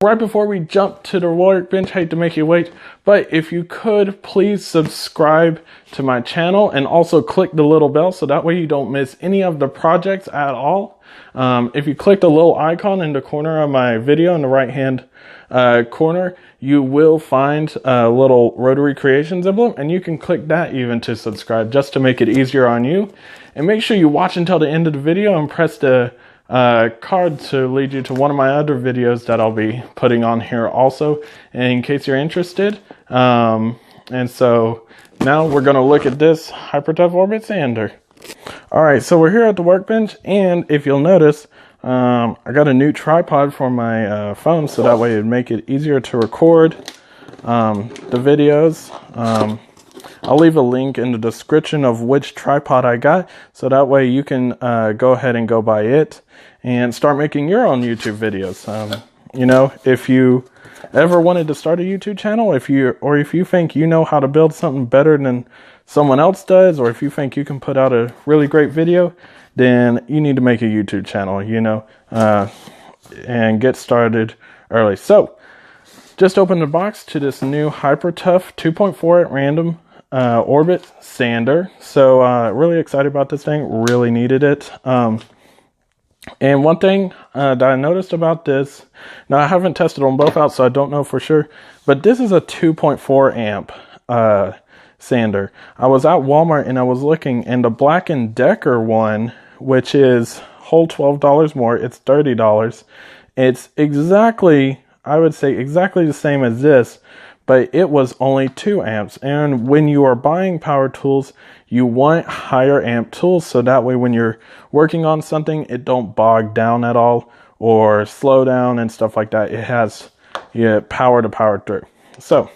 Right before we jump to the workbench, hate to make you wait, but if you could please subscribe to my channel and also click the little bell so that way you don't miss any of the projects at all. If you click the little icon in the corner of my video in the right hand corner, you will find a little Rotary Creations emblem, and you can click that even to subscribe just to make it easier on you. And make sure you watch until the end of the video and press the card to lead you to one of my other videos that I'll be putting on here also, in case you're interested. And so now we're going to look at this Hyper Tough Orbit Sander. Alright, so we're here at the workbench, and if you'll notice, I got a new tripod for my phone, so that way it'd make it easier to record the videos. I'll leave a link in the description of which tripod I got, so that way you can go ahead and go buy it and start making your own YouTube videos. You know, if you ever wanted to start a YouTube channel, if you think you know how to build something better than someone else does, or if you think you can put out a really great video, then you need to make a YouTube channel, you know, and get started early. So just open the box to this new Hyper Tough 2.4 at random Orbit Sander. So really excited about this thing, really needed it. And one thing that I noticed about this, now I haven't tested them both out, so I don't know for sure, but this is a 2.4 amp sander. I was at Walmart and I was looking, and the Black & Decker one, which is whole $12 more, it's $30. It's exactly, I would say exactly the same as this, but it was only 2 amps. And when you are buying power tools, you want higher amp tools, so that way when you're working on something, it don't bog down at all or slow down and stuff like that. It has power to power through. So,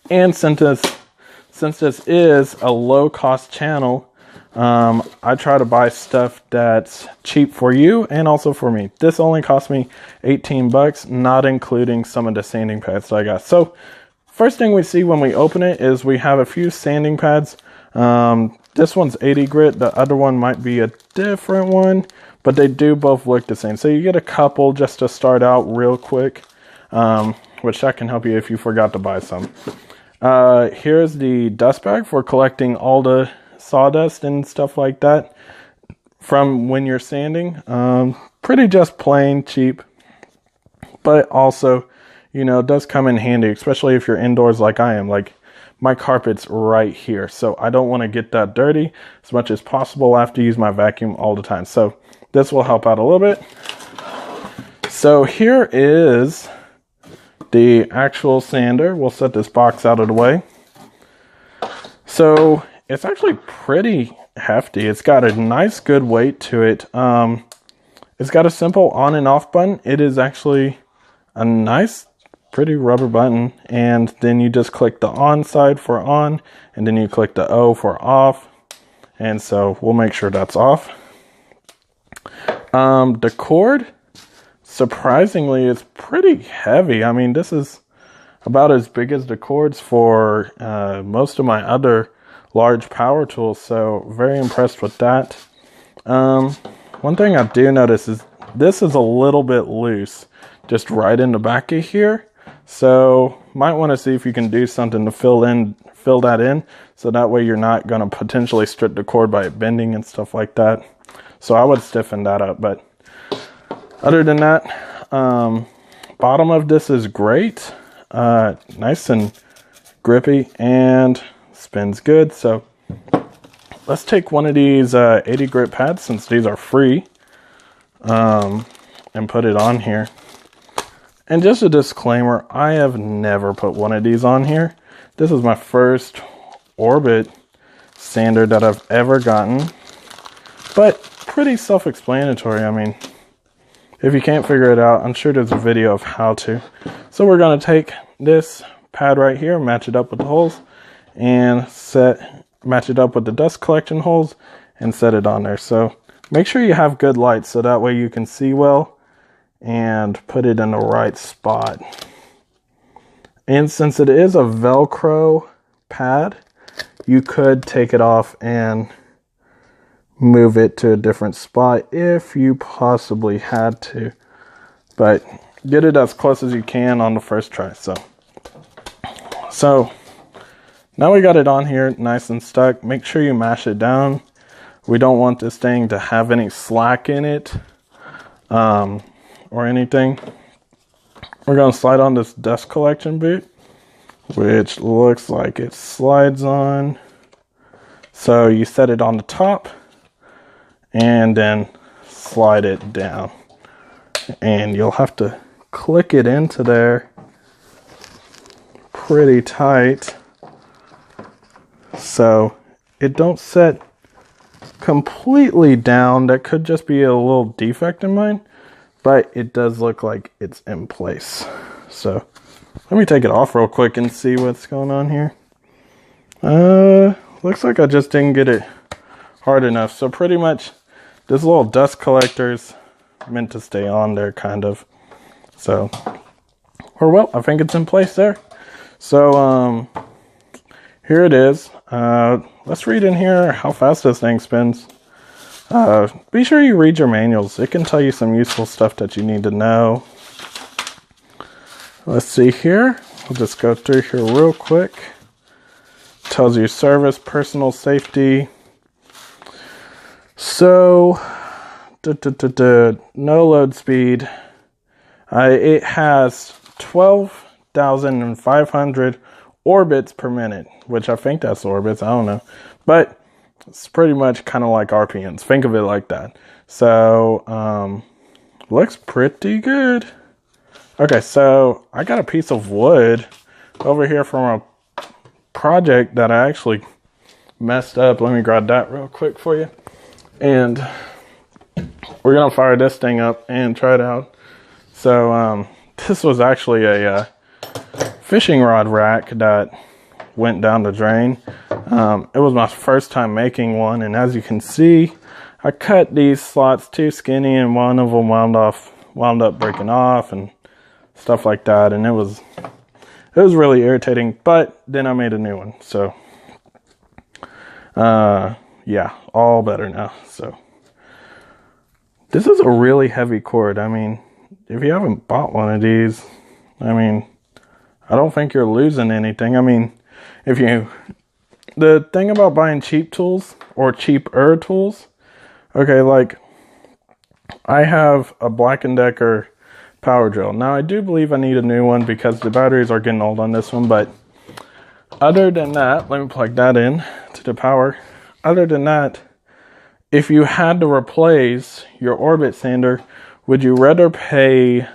and since this is a low cost channel, I try to buy stuff that's cheap for you and also for me. This only cost me 18 bucks, not including some of the sanding pads that I got. So first thing we see when we open it is we have a few sanding pads. This one's 80 grit. The other one might be a different one, but they do both look the same. So you get a couple just to start out real quick, which that can help you if you forgot to buy some. Here's the dust bag for collecting all the sawdust and stuff like that from when you're sanding. Pretty just plain cheap, but also, you know, it does come in handy, especially if you're indoors like I am. Like, my carpet's right here, so I don't want to get that dirty as much as possible. I have to use my vacuum all the time, so this will help out a little bit. So here is the actual sander. We'll set this box out of the way. So it's actually pretty hefty. It's got a nice good weight to it. It's got a simple on and off button. It is actually a nice pretty rubber button, and then you just click the on side for on, and then you click the O for off, and so we'll make sure that's off. The cord, surprisingly, is pretty heavy. I mean, this is about as big as the cords for most of my other large power tools, so very impressed with that. One thing I do notice is this is a little bit loose, just right in the back of here. So might want to see if you can do something to fill that in, so that way you're not going to potentially strip the cord by it bending and stuff like that. So I would stiffen that up, but other than that, bottom of this is great, nice and grippy and spins good. So let's take one of these 80 grit pads, since these are free, and put it on here. And just a disclaimer, I have never put one of these on here. This is my first Orbit sander that I've ever gotten, but pretty self-explanatory. I mean, if you can't figure it out, I'm sure there's a video of how to. So we're going to take this pad right here, match it up with the holes, and match it up with the dust collection holes, and set it on there. So make sure you have good light, so that way you can see well and put it in the right spot. And since it is a Velcro pad, you could take it off and move it to a different spot if you possibly had to. But get it as close as you can on the first try. So now we got it on here nice and stuck. Make sure you mash it down. We don't want this thing to have any slack in it or anything. We're going to slide on this dust collection boot, which looks like it slides on. So you set it on the top and then slide it down. And you'll have to click it into there pretty tight so it don't set completely down. That could just be a little defect in mine, but it does look like it's in place. So let me take it off real quick and see what's going on here. Looks like I just didn't get it hard enough. So pretty much this little dust collector's meant to stay on there, kind of. So, or well, I think it's in place there. So here it is. Let's read in here how fast this thing spins. Be sure you read your manuals. It can tell you some useful stuff that you need to know. Let's see here. We'll just go through here real quick. Tells you service, personal safety. So, no load speed. It has 12,500 orbits per minute, which I think that's orbits. I don't know. But it's pretty much kind of like RPMs. Think of it like that. So, looks pretty good. Okay, so I got a piece of wood over here from a project that I actually messed up. Let me grab that real quick for you. And we're going to fire this thing up and try it out. So, this was actually a fishing rod rack that went down the drain. It was my first time making one, and as you can see, I cut these slots too skinny, and one of them wound up breaking off and stuff like that, and it was really irritating, but then I made a new one. So, yeah, all better now. So, this is a really heavy cord. I mean, if you haven't bought one of these, I mean, I don't think you're losing anything. I mean, the thing about buying cheap tools or cheaper tools, okay, like I have a Black & Decker power drill. Now, I do believe I need a new one because the batteries are getting old on this one, but other than that, let me plug that in to the power. Other than that, if you had to replace your orbit sander, would you rather pay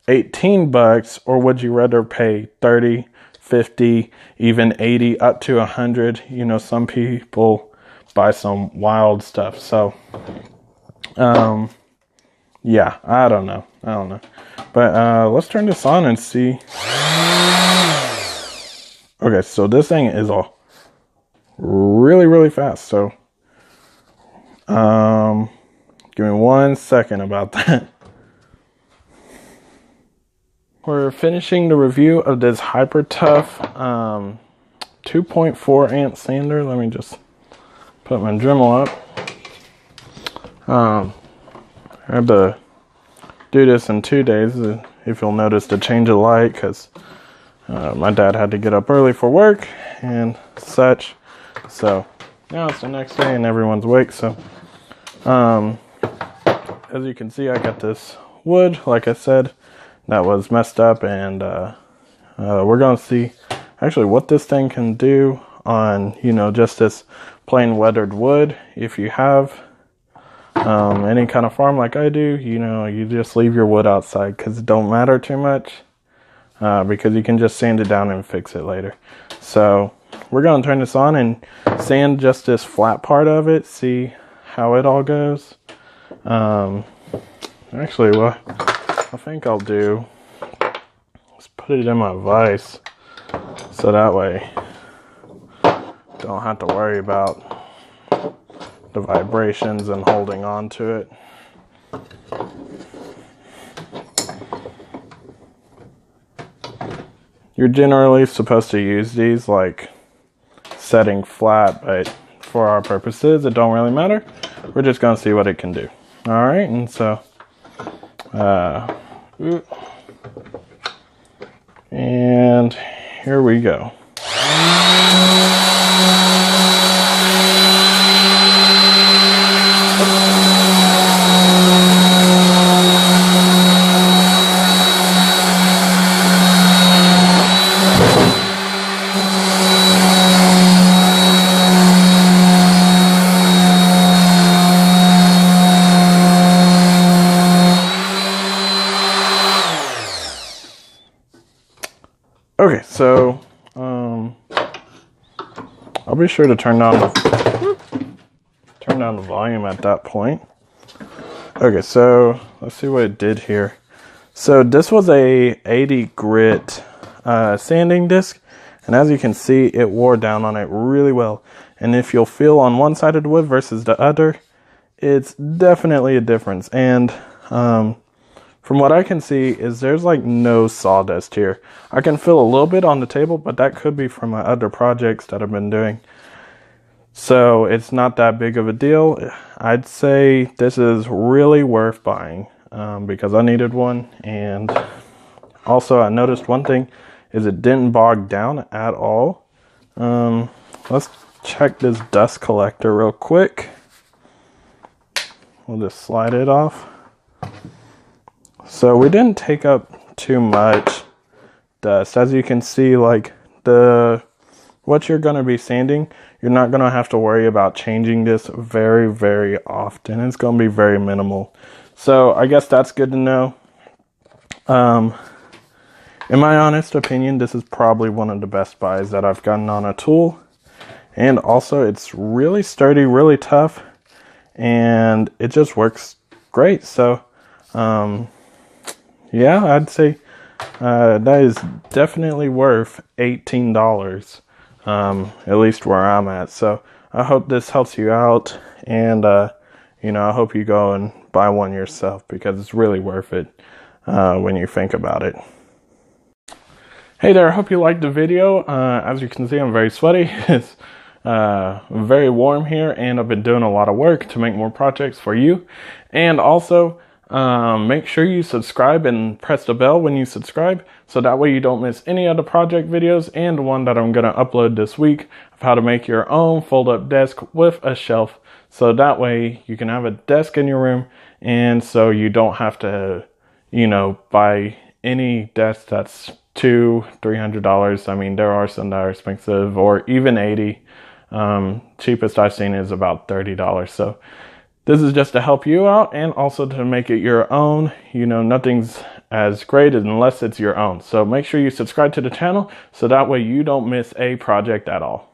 $18 or would you rather pay 30, 50, even 80, up to 100? You know, some people buy some wild stuff. So, yeah, I don't know. But let's turn this on and see. Okay, so this thing is all really, really fast. So, give me 1 second about that. We're finishing the review of this Hyper Tough 2.4 amp sander. Let me just put my Dremel up. I had to do this in 2 days, if you'll notice the change of light, because my dad had to get up early for work and such. So now it's the next day and everyone's awake. So as you can see, I got this wood, like I said, that was messed up, and we're going to see actually what this thing can do on, you know, just this plain weathered wood. If you have any kind of farm like I do, you know, you just leave your wood outside because it don't matter too much, because you can just sand it down and fix it later. So we're going to turn this on and sand just this flat part of it, see how it all goes. Actually, what I think I'll do is put it in my vise, so that way don't have to worry about the vibrations and holding on to it. You're generally supposed to use these like setting flat, but for our purposes it don't really matter. We're just gonna see what it can do. All right, and so And here we go. Okay, so I'll be sure to turn down the volume at that point. Okay, so let's see what it did here. So this was a 80 grit sanding disc, and as you can see, it wore down on it really well. And if you'll feel on one side of the wood versus the other, it's definitely a difference. And from what I can see is there's like no sawdust here. I can feel a little bit on the table, but that could be from my other projects that I've been doing. So it's not that big of a deal. I'd say this is really worth buying because I needed one. And also I noticed one thing is it didn't bog down at all. Let's check this dust collector real quick. We'll just slide it off. So we didn't take up too much dust. As you can see, like what you're going to be sanding, you're not going to have to worry about changing this very, very often. It's going to be very minimal. So I guess that's good to know. In my honest opinion, this is probably one of the best buys that I've gotten on a tool. And also it's really sturdy, really tough, and it just works great. So, yeah, I'd say that is definitely worth $18, at least where I'm at. So I hope this helps you out, and I hope you go and buy one yourself because it's really worth it when you think about it. Hey there, I hope you liked the video. As you can see, I'm very sweaty. It's very warm here, and I've been doing a lot of work to make more projects for you. And also, make sure you subscribe and press the bell when you subscribe, so that way you don't miss any other project videos, and one that I'm going to upload this week of how to make your own fold-up desk with a shelf, so that way you can have a desk in your room, and so you don't have to, buy any desk that's $200-$300. I mean, there are some that are expensive, or even $80. Cheapest I've seen is about $30. So this is just to help you out, and also to make it your own. Nothing's as great unless it's your own. So make sure you subscribe to the channel, so that way you don't miss a project at all.